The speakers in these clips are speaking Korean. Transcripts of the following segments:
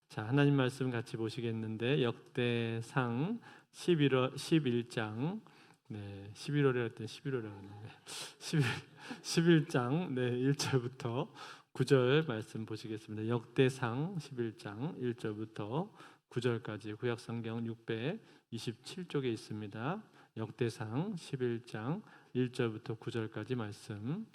자, 하나님 말씀 같이 보시겠는데 역대상 11장 11월에 했더니 11월에 했는데 11장 1절부터 9절 말씀 보시겠습니다. 역대상 11장 1절부터 9절까지 구약성경 627쪽에 있습니다. 역대상 11장 1절부터 9절까지 말씀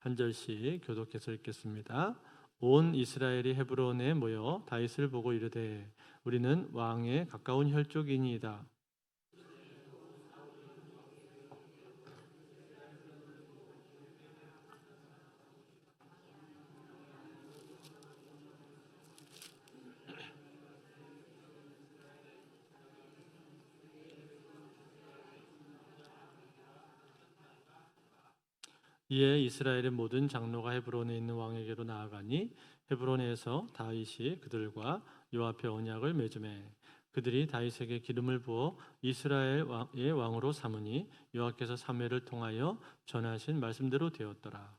한 절씩 교독해서 읽겠습니다. 온 이스라엘이 헤브론에 모여 다윗을 보고 이르되 우리는 왕에 가까운 혈족이니이다. 이에 이스라엘의 모든 장로가 헤브론에 있는 왕에게로 나아가니 헤브론에서 다윗이 그들과 여호와 앞에 언약을 맺으매 그들이 다윗에게 기름을 부어 이스라엘의 왕으로 삼으니 여호와께서 사무엘을 통하여 전하신 말씀대로 되었더라.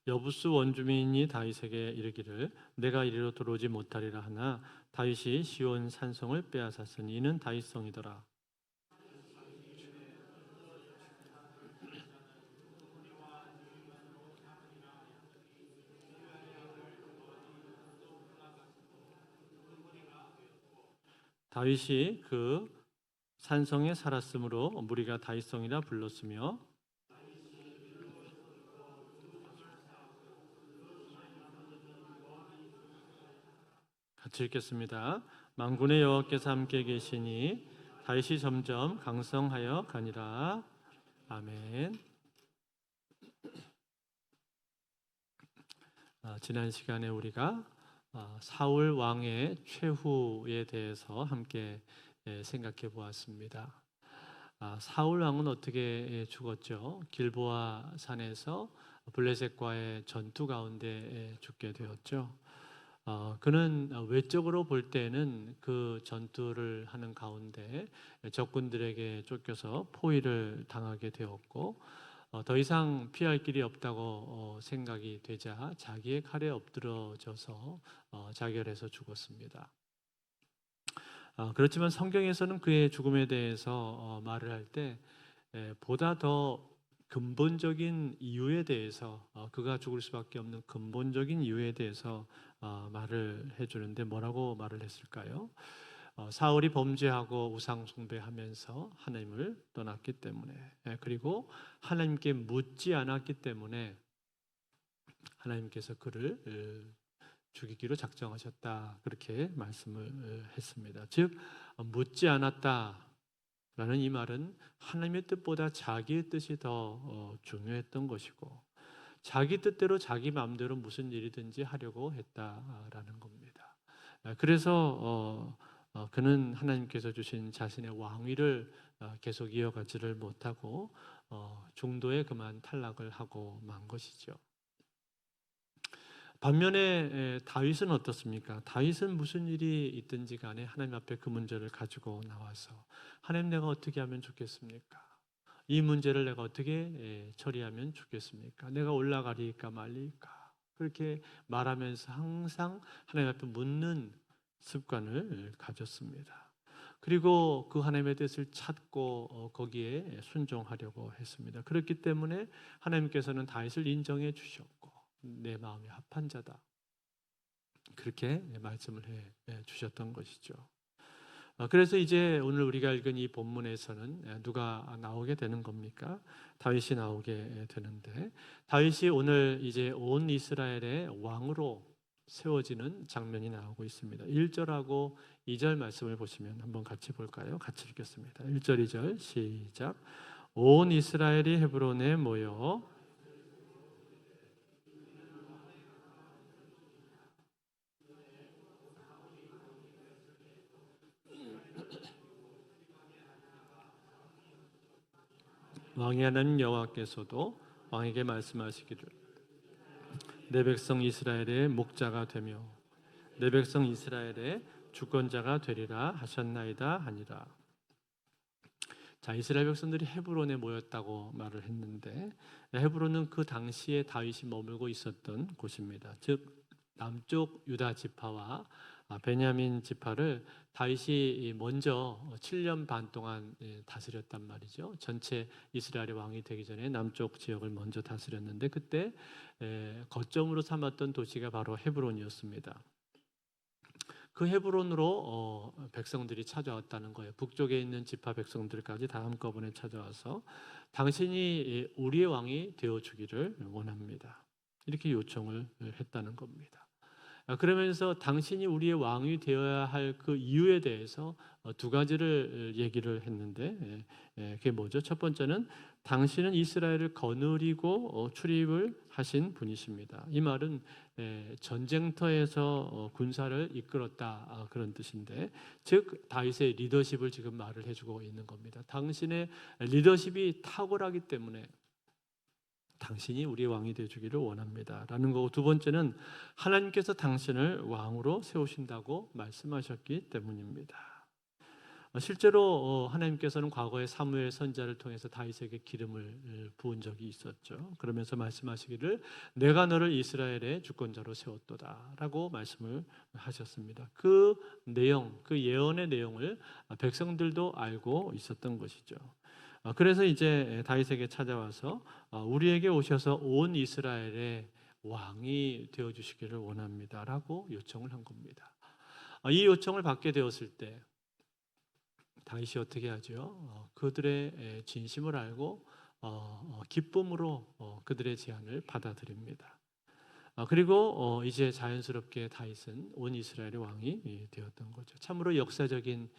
여부스 원주민이 다윗에게 이르기를 내가 이리로 들어오지 못하리라 하나 다윗이 시온 산성을 빼앗았으니 이는 다윗성이더라. 다윗이 그 산성에 살았으므로 무리가 다윗성이라 불렀으며 같이 읽겠습니다. 만군의 여호와께서 함께 계시니 다윗이 점점 강성하여 가니라. 아멘. 지난 시간에 우리가 사울 왕의 최후에 대해서 함께 생각해 보았습니다. 사울 왕은 어떻게 죽었죠? 길보아 산에서 블레셋과의 전투 가운데 죽게 되었죠. 그는 외적으로 볼 때는 그 전투를 하는 가운데 적군들에게 쫓겨서 포위를 당하게 되었고 더 이상 피할 길이 없다고 생각이 되자 자기의 칼에 엎드러져서 자결해서 죽었습니다. 그렇지만 성경에서는 그의 죽음에 대해서 말을 할 때 보다 더 근본적인 이유에 대해서 그가 죽을 수밖에 없는 근본적인 이유에 대해서 말을 해주는데 뭐라고 말을 했을까요? 사울이 범죄하고 우상 숭배하면서 하나님을 떠났기 때문에 그리고 하나님께 묻지 않았기 때문에 하나님께서 그를 죽이기로 작정하셨다 그렇게 말씀을 했습니다. 즉 묻지 않았다라는 이 말은 하나님의 뜻보다 자기의 뜻이 더 중요했던 것이고 자기 뜻대로 자기 마음대로 무슨 일이든지 하려고 했다라는 겁니다. 그래서 그는 하나님께서 주신 자신의 왕위를 계속 이어가지를 못하고 중도에 그만 탈락을 하고 만 것이죠. 반면에 다윗은 어떻습니까? 다윗은 무슨 일이 있든지 간에 하나님 앞에 그 문제를 가지고 나와서 하나님 내가 어떻게 하면 좋겠습니까? 이 문제를 내가 어떻게 처리하면 좋겠습니까? 내가 올라가리까 말리까? 그렇게 말하면서 항상 하나님 앞에 묻는 습관을 가졌습니다. 그리고 그 하나님의 뜻을 찾고 거기에 순종하려고 했습니다. 그렇기 때문에 하나님께서는 다윗을 인정해 주셨고 내 마음에 합한 자다 그렇게 말씀을 해 주셨던 것이죠. 그래서 이제 오늘 우리가 읽은 이 본문에서는 누가 나오게 되는 겁니까? 다윗이 나오게 되는데 다윗이 오늘 이제 온 이스라엘의 왕으로 세워지는 장면이 나오고 있습니다. 1절하고 2절 말씀을 보시면 한번 같이 볼까요? 같이 읽겠습니다. 1절 2절 시작. 온 이스라엘이 헤브론에 모여 왕이 하나님 여호와께서도 왕에게 말씀하시기를 내 백성 이스라엘의 목자가 되며 내 백성 이스라엘의 주권자가 되리라 하셨나이다 하니라. 자, 이스라엘 백성들이 헤브론에 모였다고 말을 했는데 헤브론은 그 당시에 다윗이 머물고 있었던 곳입니다. 즉 남쪽 유다 지파와 베냐민 지파를 다윗이 먼저 7년 반 동안 다스렸단 말이죠. 전체 이스라엘의 왕이 되기 전에 남쪽 지역을 먼저 다스렸는데 그때 거점으로 삼았던 도시가 바로 헤브론이었습니다. 그 헤브론으로 백성들이 찾아왔다는 거예요. 북쪽에 있는 지파 백성들까지 다 한꺼번에 찾아와서 당신이 우리의 왕이 되어주기를 원합니다. 이렇게 요청을 했다는 겁니다. 그러면서 당신이 우리의 왕이 되어야 할 그 이유에 대해서 두 가지를 얘기를 했는데 그게 뭐죠? 첫 번째는 당신은 이스라엘을 거느리고 출입을 하신 분이십니다. 이 말은 전쟁터에서 군사를 이끌었다 그런 뜻인데 즉 다윗의 리더십을 지금 말을 해주고 있는 겁니다. 당신의 리더십이 탁월하기 때문에 당신이 우리의 왕이 되어주기를 원합니다 라는 거고, 두 번째는 하나님께서 당신을 왕으로 세우신다고 말씀하셨기 때문입니다. 실제로 하나님께서는 과거에 사무엘 선지자를 통해서 다윗에게 기름을 부은 적이 있었죠. 그러면서 말씀하시기를 내가 너를 이스라엘의 주권자로 세웠도다 라고 말씀을 하셨습니다. 그 내용, 그 예언의 내용을 백성들도 알고 있었던 것이죠. 그래서 이제 다윗에게 찾아와서 우리에게 오셔서 온 이스라엘의 왕이 되어주시기를 원합니다라고 요청을 한 겁니다. 이 요청을 받게 되었을 때 다윗이 어떻게 하죠? 그들의 진심을 알고 기쁨으로 그들의 제안을 받아들입니다. 그리고 이제 자연스럽게 다윗은 온 이스라엘의 왕이 되었던 거죠. 참으로 역사적인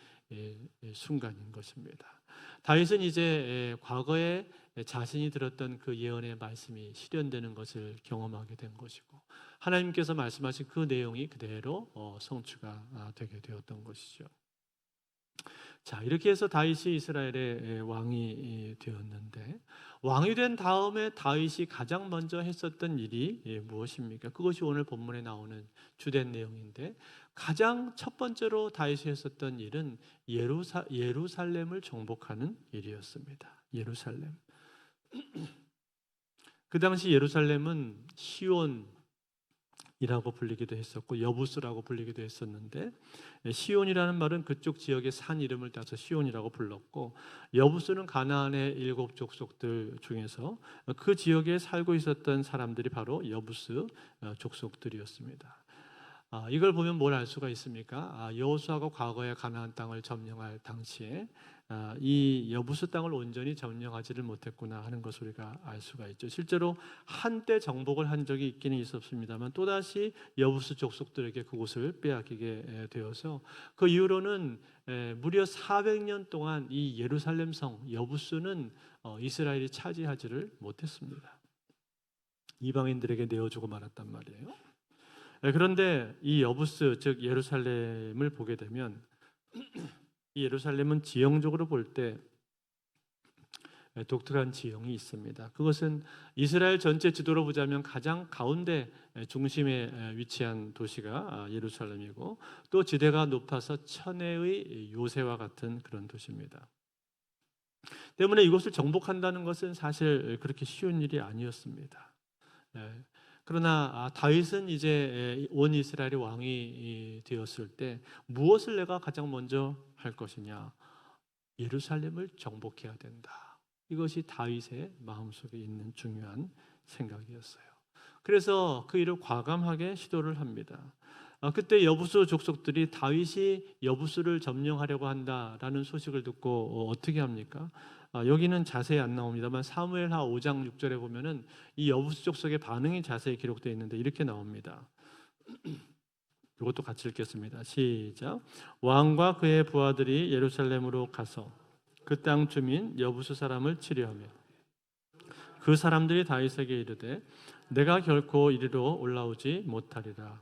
순간인 것입니다. 다윗은 이제 과거에 자신이 들었던 그 예언의 말씀이 실현되는 것을 경험하게 된 것이고 하나님께서 말씀하신 그 내용이 그대로 성취가 되게 되었던 것이죠. 자, 이렇게 해서 다윗이 이스라엘의 왕이 되었는데 왕이 된 다음에 다윗이 가장 먼저 했었던 일이 무엇입니까? 그것이 오늘 본문에 나오는 주된 내용인데 가장 첫 번째로 다윗이 했었던 일은 예루살렘을 정복하는 일이었습니다. 예루살렘. 그 당시 예루살렘은 시온이라고 불리기도 했었고 여부스라고 불리기도 했었는데 시온이라는 말은 그쪽 지역의 산 이름을 따서 시온이라고 불렀고 여부스는 가나안의 7 족속들 중에서 그 지역에 살고 있었던 사람들이 바로 여부스 족속들이었습니다. 이걸 보면 뭘 알 수가 있습니까? 여호수아가 과거에 가나안 땅을 점령할 당시에 이 여부스 땅을 온전히 점령하지를 못했구나 하는 것을 우리가 알 수가 있죠. 실제로 한때 정복을 한 적이 있기는 있었습니다만 또다시 여부스 족속들에게 그곳을 빼앗기게 되어서 그 이후로는 무려 400년 동안 이 예루살렘 성 여부스는 이스라엘이 차지하지를 못했습니다. 이방인들에게 내어주고 말았단 말이에요. 그런데 이 여부스 즉 예루살렘을 보게 되면 이 예루살렘은 지형적으로 볼 때 독특한 지형이 있습니다. 그것은 이스라엘 전체 지도로 보자면 가장 가운데 중심에 위치한 도시가 예루살렘이고 또 지대가 높아서 천혜의 요새와 같은 그런 도시입니다. 때문에 이곳을 정복한다는 것은 사실 그렇게 쉬운 일이 아니었습니다. 그러나 다윗은 이제 온 이스라엘의 왕이 되었을 때 무엇을 내가 가장 먼저 할 것이냐? 예루살렘을 정복해야 된다. 이것이 다윗의 마음속에 있는 중요한 생각이었어요. 그래서 그 일을 과감하게 시도를 합니다. 그때 여부수 족속들이 다윗이 여부수를 점령하려고 한다라는 소식을 듣고 어떻게 합니까? 여기는 자세히 안 나옵니다만 사무엘하 5장 6절에 보면은 이 여부수 족속의 반응이 자세히 기록되어 있는데 이렇게 나옵니다. 이것도 같이 읽겠습니다. 시작. 왕과 그의 부하들이 예루살렘으로 가서 그 땅 주민 여부수 사람을 치려하며 그 사람들이 다윗에게 이르되 내가 결코 이리로 올라오지 못하리라.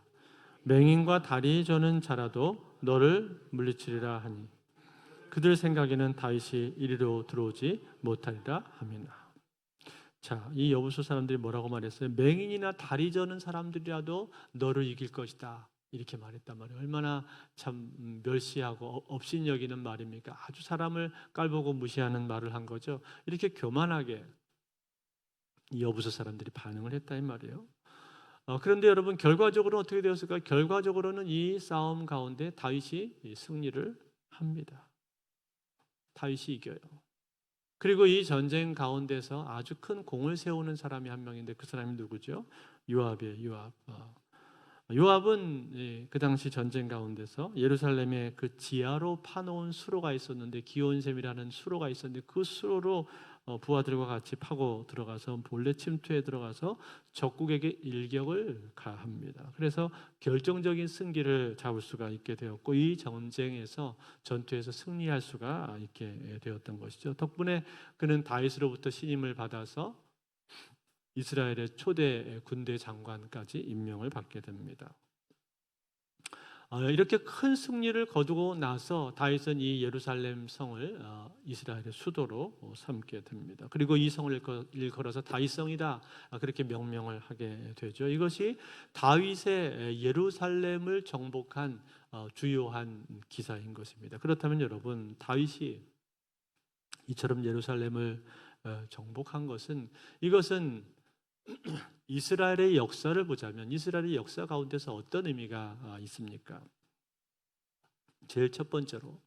맹인과 다리 저는 자라도 너를 물리치리라 하니 그들 생각에는 다윗이 이리로 들어오지 못하리라 하미나. 자, 이 여부수 사람들이 뭐라고 말했어요? 맹인이나 다리 저는 사람들이라도 너를 이길 것이다. 이렇게 말했단 말이에요. 얼마나 참 멸시하고 업신여기는 말입니까? 아주 사람을 깔보고 무시하는 말을 한 거죠. 이렇게 교만하게 이 여부서 사람들이 반응을 했다 이 말이에요. 그런데 여러분 결과적으로 어떻게 되었을까요? 결과적으로는 이 싸움 가운데 다윗이 승리를 합니다. 다윗이 이겨요. 그리고 이 전쟁 가운데서 아주 큰 공을 세우는 사람이 한 명인데 그 사람이 누구죠? 요압이에요. 요압. 요압은 그 당시 전쟁 가운데서 예루살렘에 그 지하로 파놓은 수로가 있었는데 기온샘이라는 수로가 있었는데 그 수로로 부하들과 같이 파고 들어가서 몰래 침투해 들어가서 적국에게 일격을 가합니다. 그래서 결정적인 승기를 잡을 수가 있게 되었고 이 전쟁에서 전투에서 승리할 수가 있게 되었던 것이죠. 덕분에 그는 다윗으로부터 신임을 받아서 이스라엘의 초대 군대 장관까지 임명을 받게 됩니다. 이렇게 큰 승리를 거두고 나서 다윗은 이 예루살렘 성을 이스라엘의 수도로 삼게 됩니다. 그리고 이 성을 일컬어서 다윗성이다 그렇게 명명을 하게 되죠. 이것이 다윗의 예루살렘을 정복한 주요한 기사인 것입니다. 그렇다면 여러분 다윗이 이처럼 예루살렘을 정복한 이것은 이스라엘의 역사를 보자면 이스라엘의 역사 가운데서 어떤 의미가 있습니까? 제일 첫 번째로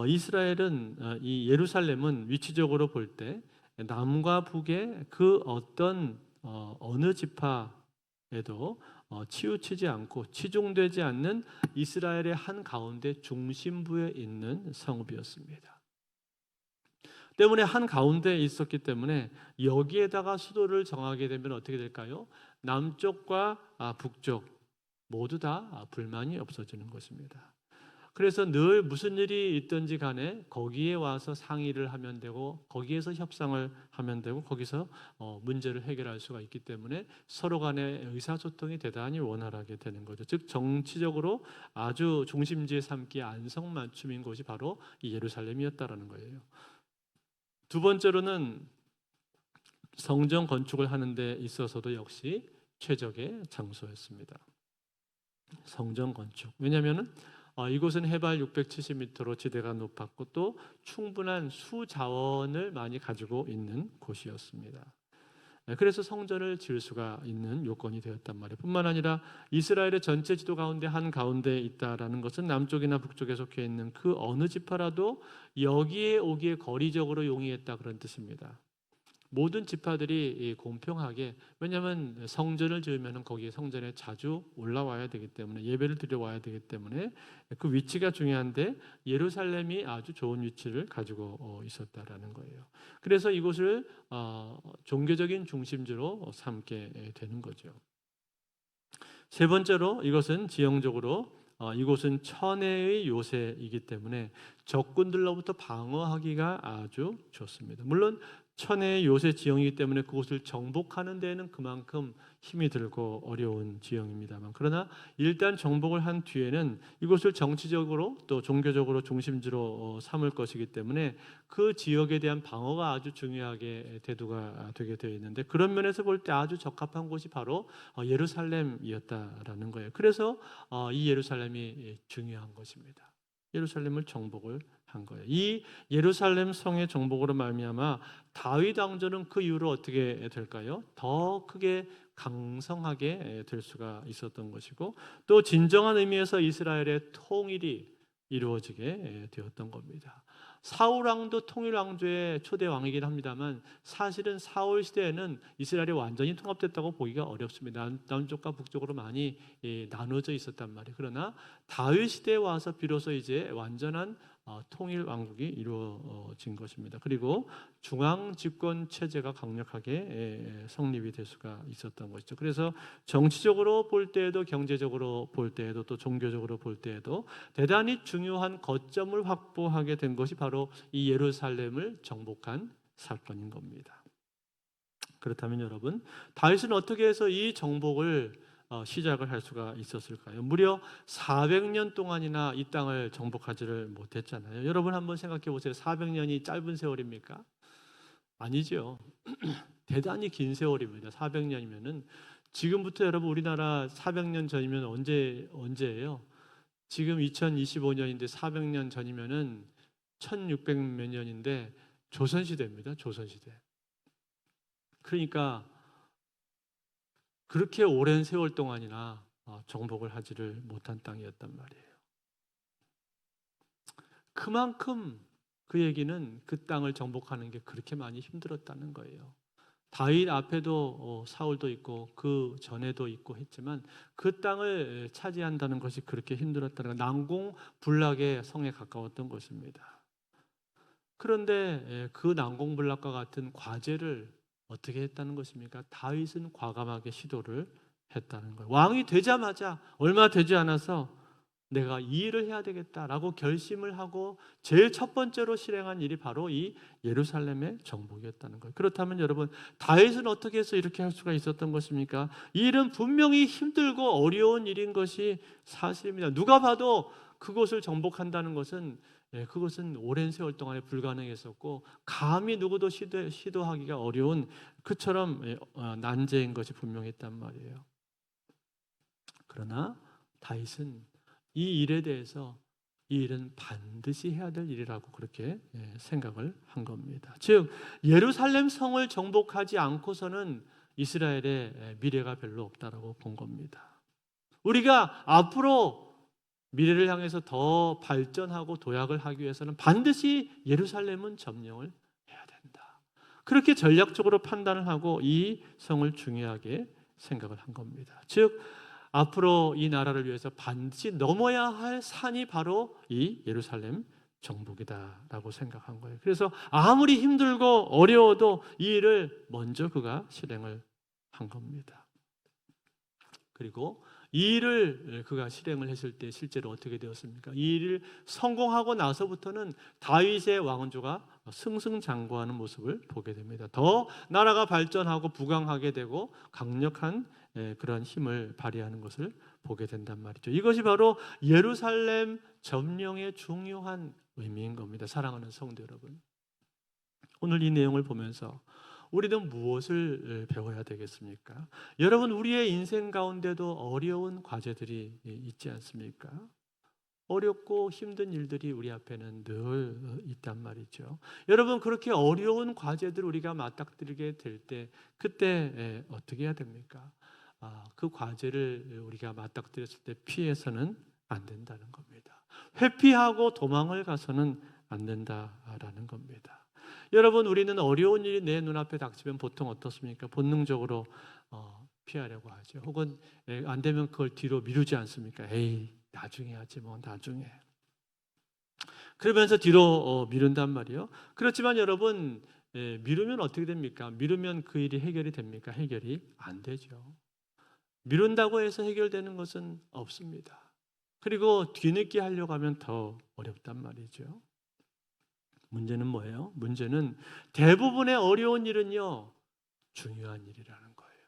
이스라엘은 이 예루살렘은 위치적으로 볼 때 남과 북의 그 어떤 어느 지파에도 치우치지 않고 치중되지 않는 이스라엘의 한 가운데 중심부에 있는 성읍이었습니다. 때문에 한 가운데에 있었기 때문에 여기에다가 수도를 정하게 되면 어떻게 될까요? 남쪽과 북쪽 모두 다 불만이 없어지는 것입니다. 그래서 늘 무슨 일이 있든지 간에 거기에 와서 상의를 하면 되고 거기에서 협상을 하면 되고 거기서 문제를 해결할 수가 있기 때문에 서로 간의 의사소통이 대단히 원활하게 되는 거죠. 즉 정치적으로 아주 중심지에 삼기에 안성맞춤인 곳이 바로 이 예루살렘이었다라는 거예요. 두 번째로는 성전 건축을 하는 데 있어서도 역시 최적의 장소였습니다. 성전 건축. 왜냐하면 이곳은 해발 670m로 지대가 높았고 또 충분한 수자원을 많이 가지고 있는 곳이었습니다. 그래서 성전을 지을 수가 있는 요건이 되었단 말이에요. 뿐만 아니라 이스라엘의 전체 지도 가운데 한 가운데에 있다라는 것은 남쪽이나 북쪽에 속해 있는 그 어느 지파라도 여기에 오기에 거리적으로 용이했다 그런 뜻입니다. 모든 지파들이 공평하게 왜냐하면 성전을 지으면 거기에 성전에 자주 올라와야 되기 때문에 예배를 드려와야 되기 때문에 그 위치가 중요한데 예루살렘이 아주 좋은 위치를 가지고 있었다라는 거예요. 그래서 이곳을 종교적인 중심지로 삼게 되는 거죠. 세 번째로 이것은 지형적으로 이곳은 천혜의 요새이기 때문에 적군들로부터 방어하기가 아주 좋습니다. 물론 천혜의 요새 지형이기 때문에 그곳을 정복하는 데에는 그만큼 힘이 들고 어려운 지형입니다만 그러나 일단 정복을 한 뒤에는 이곳을 정치적으로 또 종교적으로 중심지로 삼을 것이기 때문에 그 지역에 대한 방어가 아주 중요하게 대두가 되게 되어 있는데 그런 면에서 볼 때 아주 적합한 곳이 바로 예루살렘이었다라는 거예요. 그래서 이 예루살렘이 중요한 것입니다. 예루살렘을 정복을 한 거예요. 이 예루살렘 성의 정복으로 말미암아 다윗 왕조는 그 이후로 어떻게 될까요? 더 크게 강성하게 될 수가 있었던 것이고 또 진정한 의미에서 이스라엘의 통일이 이루어지게 되었던 겁니다. 사울 왕도 통일 왕조의 초대 왕이긴 합니다만 사실은 사울 시대에는 이스라엘이 완전히 통합됐다고 보기가 어렵습니다. 남쪽과 북쪽으로 많이 나눠져 있었단 말이에요. 그러나 다윗 시대에 와서 비로소 이제 완전한 통일 왕국이 이루어진 것입니다. 그리고 중앙 집권 체제가 강력하게 성립이 될 수가 있었던 것이죠. 그래서 정치적으로 볼 때에도 경제적으로 볼 때에도 또 종교적으로 볼 때에도 대단히 중요한 거점을 확보하게 된 것이 바로 이 예루살렘을 정복한 사건인 겁니다. 그렇다면 여러분, 다윗은 어떻게 해서 이 정복을 시작을 할 수가 있었을까요? 무려 400년 동안이나 이 땅을 정복하지를 못했잖아요. 여러분 한번 생각해 보세요. 400년이 짧은 세월입니까? 아니죠. 대단히 긴 세월입니다. 400년이면은 지금부터 여러분 우리나라 400년 전이면 언제예요? 지금 2025년인데 400년 전이면은 1600 몇 년인데 조선시대입니다. 조선시대. 그러니까 그렇게 오랜 세월 동안이나 정복을 하지를 못한 땅이었단 말이에요. 그만큼 그 얘기는 그 땅을 정복하는 게 그렇게 많이 힘들었다는 거예요. 다윗 앞에도 사울도 있고 그 전에도 있고 했지만 그 땅을 차지한다는 것이 그렇게 힘들었다는 거, 난공불락의 성에 가까웠던 것입니다. 그런데 그 난공불락과 같은 과제를 어떻게 했다는 것입니까? 다윗은 과감하게 시도를 했다는 거예요. 왕이 되자마자 얼마 되지 않아서 내가 이 일을 해야 되겠다라고 결심을 하고 제일 첫 번째로 실행한 일이 바로 이 예루살렘의 정복이었다는 거예요. 그렇다면 여러분, 다윗은 어떻게 해서 이렇게 할 수가 있었던 것입니까? 이 일은 분명히 힘들고 어려운 일인 것이 사실입니다. 누가 봐도 그곳을 정복한다는 것은 그것은 오랜 세월 동안에 불가능했었고 감히 누구도 시도하기가 어려운 그처럼 난제인 것이 분명했단 말이에요. 그러나 다윗은 이 일에 대해서 이 일은 반드시 해야 될 일이라고 그렇게 생각을 한 겁니다. 즉 예루살렘 성을 정복하지 않고서는 이스라엘의 미래가 별로 없다라고 본 겁니다. 우리가 앞으로 미래를 향해서 더 발전하고 도약을 하기 위해서는 반드시 예루살렘은 점령을 해야 된다. 그렇게 전략적으로 판단을 하고 이 성을 중요하게 생각을 한 겁니다. 즉 앞으로 이 나라를 위해서 반드시 넘어야 할 산이 바로 이 예루살렘 정복이다라고 생각한 거예요. 그래서 아무리 힘들고 어려워도 이 일을 먼저 그가 실행을 한 겁니다. 그리고 이 일을 그가 실행을 했을 때 실제로 어떻게 되었습니까? 이 일을 성공하고 나서부터는 다윗의 왕조가 승승장구하는 모습을 보게 됩니다. 더 나라가 발전하고 부강하게 되고 강력한 그런 힘을 발휘하는 것을 보게 된단 말이죠. 이것이 바로 예루살렘 점령의 중요한 의미인 겁니다. 사랑하는 성도 여러분, 오늘 이 내용을 보면서 우리는 무엇을 배워야 되겠습니까? 여러분, 우리의 인생 가운데도 어려운 과제들이 있지 않습니까? 어렵고 힘든 일들이 우리 앞에는 늘 있단 말이죠. 여러분, 그렇게 어려운 과제들 우리가 맞닥뜨리게 될 때 그때 어떻게 해야 됩니까? 그 과제를 우리가 맞닥뜨렸을 때 피해서는 안 된다는 겁니다. 회피하고 도망을 가서는 안 된다라는 겁니다. 여러분, 우리는 어려운 일이 내 눈앞에 닥치면 보통 어떻습니까? 본능적으로 피하려고 하죠. 혹은 안 되면 그걸 뒤로 미루지 않습니까? 에이, 나중에 하지 뭐, 나중에. 그러면서 뒤로 미룬단 말이에요. 그렇지만 여러분, 미루면 어떻게 됩니까? 미루면 그 일이 해결이 됩니까? 해결이 안 되죠. 미룬다고 해서 해결되는 것은 없습니다. 그리고 뒤늦게 하려고 하면 더 어렵단 말이죠. 문제는 뭐예요? 문제는 대부분의 어려운 일은요, 중요한 일이라는 거예요.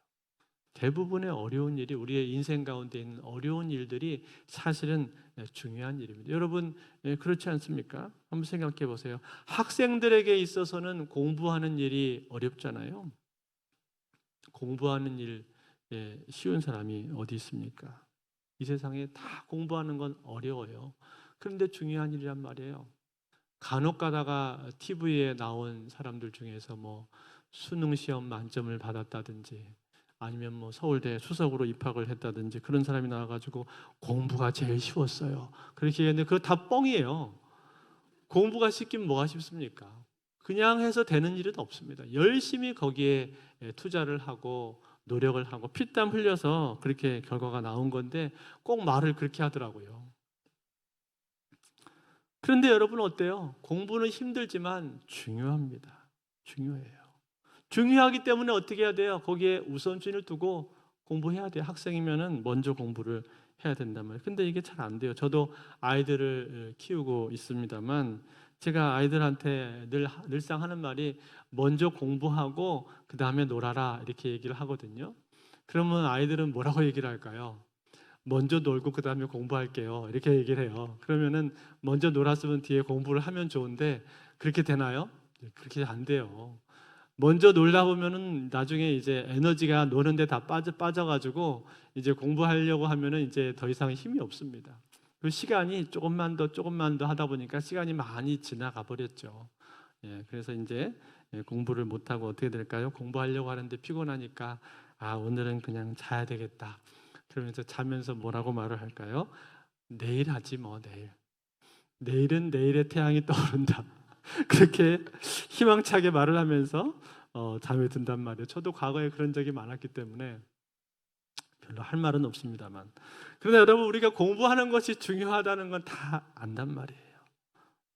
대부분의 어려운 일이, 우리의 인생 가운데 있는 어려운 일들이 사실은 중요한 일입니다. 여러분, 그렇지 않습니까? 한번 생각해 보세요. 학생들에게 있어서는 공부하는 일이 어렵잖아요. 공부하는 일 쉬운 사람이 어디 있습니까? 이 세상에 다 공부하는 건 어려워요. 그런데 중요한 일이란 말이에요. 간혹 가다가 TV에 나온 사람들 중에서 뭐 수능 시험 만점을 받았다든지 아니면 뭐 서울대 수석으로 입학을 했다든지 그런 사람이 나와가지고 공부가 제일 쉬웠어요. 그렇게 했는데 그거 다 뻥이에요. 공부가 쉽긴 뭐가 쉽습니까? 그냥 해서 되는 일은 없습니다. 열심히 거기에 투자를 하고 노력을 하고 피땀 흘려서 그렇게 결과가 나온 건데 꼭 말을 그렇게 하더라고요. 그런데 여러분 어때요? 공부는 힘들지만 중요합니다. 중요해요. 중요하기 때문에 어떻게 해야 돼요? 거기에 우선순위를 두고 공부해야 돼요. 학생이면은 먼저 공부를 해야 된단 말이에요. 근데 이게 잘 안 돼요. 저도 아이들을 키우고 있습니다만 제가 아이들한테 늘상 하는 말이 먼저 공부하고 그 다음에 놀아라 이렇게 얘기를 하거든요. 그러면 아이들은 뭐라고 얘기를 할까요? 먼저 놀고 그 다음에 공부할게요 이렇게 얘기를 해요. 그러면은 먼저 놀았으면 뒤에 공부를 하면 좋은데 그렇게 되나요? 그렇게 안 돼요. 먼저 놀다 보면은 나중에 이제 에너지가 노는데 다 빠져가지고 이제 공부하려고 하면은 이제 더 이상 힘이 없습니다. 그 시간이 조금만 더 하다 보니까 시간이 많이 지나가 버렸죠. 예, 그래서 이제 공부를 못 하고 어떻게 될까요? 공부하려고 하는데 피곤하니까 오늘은 그냥 자야 되겠다. 그러면서 자면서 뭐라고 말을 할까요? 내일 하지 뭐 내일. 내일은 내일의 태양이 떠오른다. 그렇게 희망차게 말을 하면서 잠에 든단 말이에요. 저도 과거에 그런 적이 많았기 때문에 별로 할 말은 없습니다만, 그러나 여러분, 우리가 공부하는 것이 중요하다는 건 다 안단 말이에요.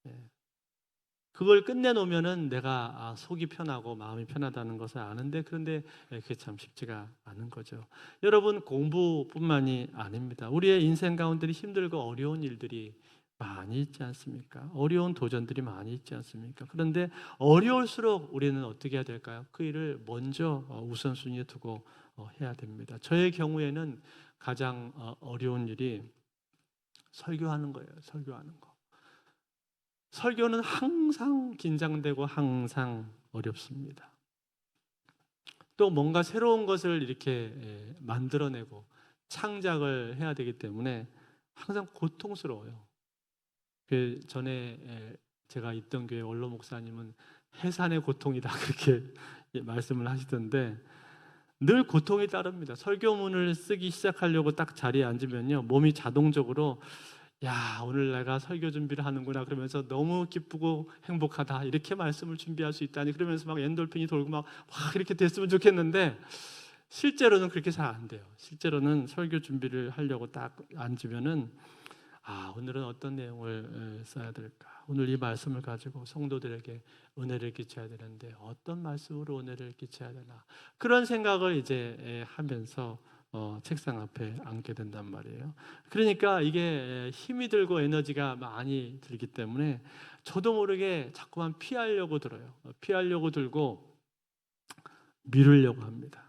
예. 그걸 끝내놓으면은 내가 속이 편하고 마음이 편하다는 것을 아는데, 그런데 그게 참 쉽지가 않은 거죠. 여러분, 공부뿐만이 아닙니다. 우리의 인생 가운데 힘들고 어려운 일들이 많이 있지 않습니까? 어려운 도전들이 많이 있지 않습니까? 그런데 어려울수록 우리는 어떻게 해야 될까요? 그 일을 먼저 우선순위에 두고 해야 됩니다. 저의 경우에는 가장 어려운 일이 설교하는 거예요. 설교하는 거. 설교는 항상 긴장되고 항상 어렵습니다. 또 뭔가 새로운 것을 이렇게 만들어내고 창작을 해야 되기 때문에 항상 고통스러워요. 그 전에 제가 있던 교회 원로 목사님은 해산의 고통이다 그렇게 말씀을 하시던데, 늘 고통이 따릅니다. 설교문을 쓰기 시작하려고 딱 자리에 앉으면요, 몸이 자동적으로 오늘 내가 설교 준비를 하는구나 그러면서 너무 기쁘고 행복하다 이렇게 말씀을 준비할 수 있다니, 그러면서 막 엔돌핀이 돌고 막 이렇게 됐으면 좋겠는데 실제로는 그렇게 잘 안 돼요. 실제로는 설교 준비를 하려고 딱 앉으면은 오늘은 어떤 내용을 써야 될까? 오늘 이 말씀을 가지고 성도들에게 은혜를 끼쳐야 되는데 어떤 말씀으로 은혜를 끼쳐야 되나? 그런 생각을 이제 하면서 책상 앞에 앉게 된단 말이에요. 그러니까 이게 힘이 들고 에너지가 많이 들기 때문에 저도 모르게 자꾸만 피하려고 들어요. 피하려고 들고 미루려고 합니다.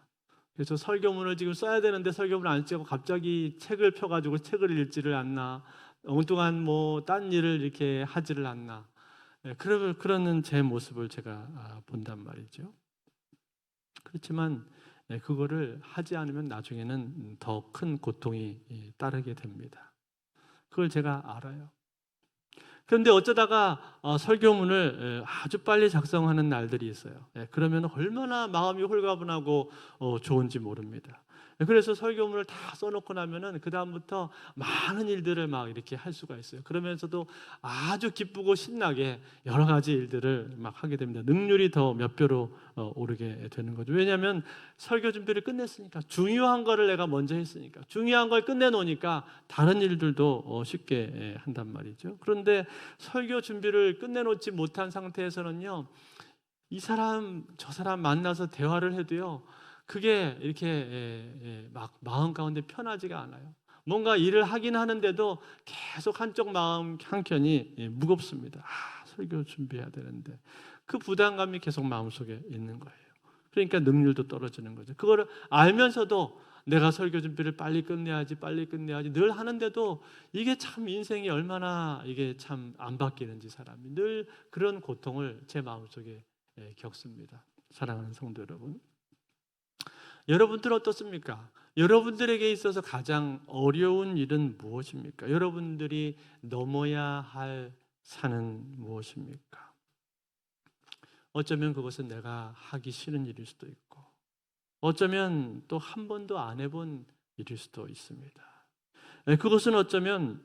그래서 설교문을 지금 써야 되는데 설교문을 안 쓰고 갑자기 책을 펴가지고 책을 읽지를 않나, 엉뚱한 딴 일을 이렇게 하지를 않나, 그러는 제 모습을 제가 본단 말이죠. 그렇지만 그거를 하지 않으면 나중에는 더 큰 고통이 따르게 됩니다. 그걸 제가 알아요. 그런데 어쩌다가 설교문을 아주 빨리 작성하는 날들이 있어요. 그러면 얼마나 마음이 홀가분하고 좋은지 모릅니다. 그래서 설교문을 다 써놓고 나면은 그 다음부터 많은 일들을 막 이렇게 할 수가 있어요. 그러면서도 아주 기쁘고 신나게 여러 가지 일들을 막 하게 됩니다. 능률이 더 몇 배로 오르게 되는 거죠. 왜냐하면 설교 준비를 끝냈으니까, 중요한 거를 내가 먼저 했으니까, 중요한 걸 끝내놓으니까 다른 일들도 쉽게 한단 말이죠. 그런데 설교 준비를 끝내놓지 못한 상태에서는요, 이 사람 저 사람 만나서 대화를 해도요, 그게 이렇게 막 마음 가운데 편하지가 않아요. 뭔가 일을 하긴 하는데도 계속 한쪽 마음 한켠이 무겁습니다. 설교 준비해야 되는데 그 부담감이 계속 마음속에 있는 거예요. 그러니까 능률도 떨어지는 거죠. 그거를 알면서도 내가 설교 준비를 빨리 끝내야지 늘 하는데도 이게 참 인생이 얼마나 이게 참 안 바뀌는지, 사람이 늘 그런 고통을 제 마음속에 겪습니다. 사랑하는 성도 여러분, 여러분들 어떻습니까? 여러분들에게 있어서 가장 어려운 일은 무엇입니까? 여러분들이 넘어야 할 산은 무엇입니까? 어쩌면 그것은 내가 하기 싫은 일일 수도 있고, 어쩌면 또 한 번도 안 해본 일일 수도 있습니다. 그것은 어쩌면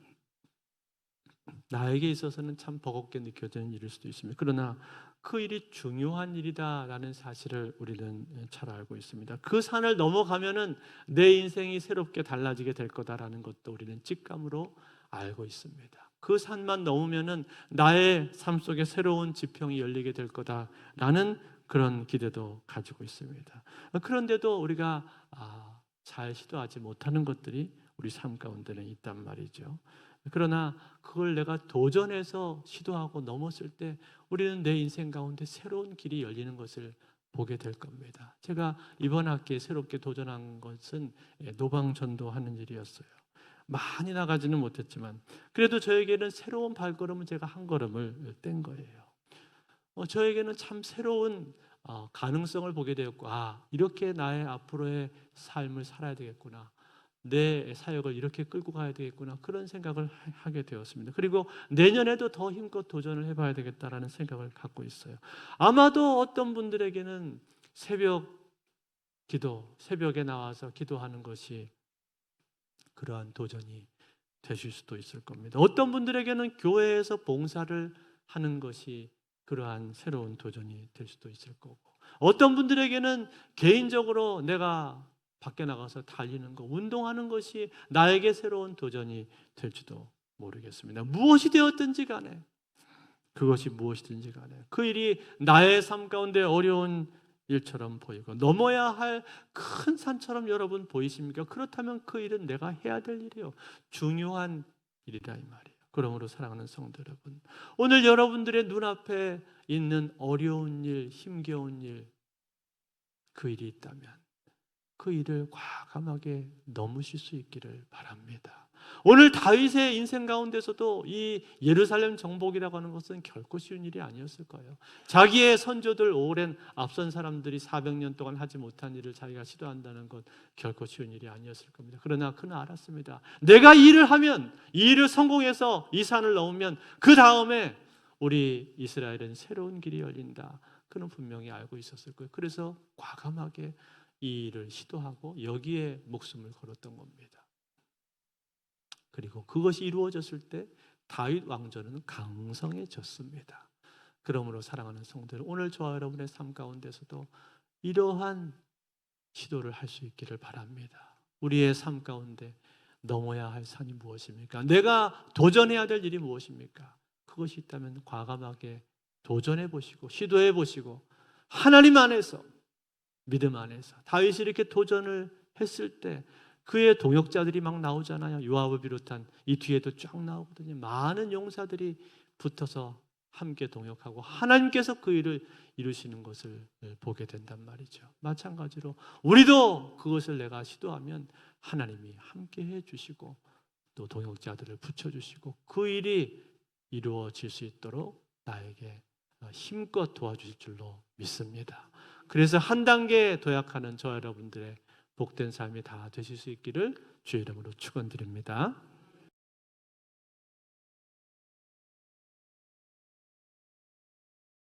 나에게 있어서는 참 버겁게 느껴지는 일일 수도 있습니다. 그러나 그 일이 중요한 일이다라는 사실을 우리는 잘 알고 있습니다. 그 산을 넘어가면은 내 인생이 새롭게 달라지게 될 거다라는 것도 우리는 직감으로 알고 있습니다. 그 산만 넘으면은 나의 삶 속에 새로운 지평이 열리게 될 거다라는 그런 기대도 가지고 있습니다. 그런데도 우리가 잘 시도하지 못하는 것들이 우리 삶 가운데는 있단 말이죠. 그러나 그걸 내가 도전해서 시도하고 넘었을 때 우리는 내 인생 가운데 새로운 길이 열리는 것을 보게 될 겁니다. 제가 이번 학기에 새롭게 도전한 것은 노방전도하는 일이었어요. 많이 나가지는 못했지만 그래도 저에게는 새로운 발걸음을 제가 한 걸음을 뗀 거예요. 저에게는 참 새로운 가능성을 보게 되었고, 이렇게 나의 앞으로의 삶을 살아야 되겠구나, 내 사역을 이렇게 끌고 가야 되겠구나, 그런 생각을 하게 되었습니다. 그리고 내년에도 더 힘껏 도전을 해봐야 되겠다라는 생각을 갖고 있어요. 아마도 어떤 분들에게는 새벽에 나와서 기도하는 것이 그러한 도전이 되실 수도 있을 겁니다. 어떤 분들에게는 교회에서 봉사를 하는 것이 그러한 새로운 도전이 될 수도 있을 거고, 어떤 분들에게는 개인적으로 내가 밖에 나가서 달리는 거, 운동하는 것이 나에게 새로운 도전이 될지도 모르겠습니다. 무엇이 되었든지 간에, 그것이 무엇이든지 간에 그 일이 나의 삶 가운데 어려운 일처럼 보이고 넘어야 할 큰 산처럼 여러분 보이십니까? 그렇다면 그 일은 내가 해야 될 일이요, 중요한 일이다 이 말이에요. 그러므로 사랑하는 성도 여러분, 오늘 여러분들의 눈앞에 있는 어려운 일, 힘겨운 일, 그 일이 있다면 그 일을 과감하게 넘으실 수 있기를 바랍니다. 오늘 다윗의 인생 가운데서도 이 예루살렘 정복이라고 하는 것은 결코 쉬운 일이 아니었을 거예요. 자기의 선조들, 오랜 앞선 사람들이 400년 동안 하지 못한 일을 자기가 시도한다는 것 결코 쉬운 일이 아니었을 겁니다. 그러나 그는 알았습니다. 내가 이 일을 하면, 이 일을 성공해서 이 산을 넘으면 그 다음에 우리 이스라엘은 새로운 길이 열린다. 그는 분명히 알고 있었을 거예요. 그래서 과감하게 이 일을 시도하고 여기에 목숨을 걸었던 겁니다. 그리고 그것이 이루어졌을 때 다윗 왕조는 강성해졌습니다. 그러므로 사랑하는 성도들, 오늘 저와 여러분의 삶 가운데서도 이러한 시도를 할 수 있기를 바랍니다. 우리의 삶 가운데 넘어야 할 산이 무엇입니까? 내가 도전해야 될 일이 무엇입니까? 그것이 있다면 과감하게 도전해 보시고 시도해 보시고, 하나님 안에서, 믿음 안에서 다윗이 이렇게 도전을 했을 때 그의 동역자들이 막 나오잖아요. 요압을 비롯한 이 뒤에도 쫙 나오거든요. 많은 용사들이 붙어서 함께 동역하고 하나님께서 그 일을 이루시는 것을 보게 된단 말이죠. 마찬가지로 우리도 그것을 내가 시도하면 하나님이 함께 해주시고 또 동역자들을 붙여주시고 그 일이 이루어질 수 있도록 나에게 힘껏 도와주실 줄로 믿습니다. 그래서 한 단계 도약하는 저 여러분들의 복된 삶이 다 되실 수 있기를 주의 이름으로 축원드립니다.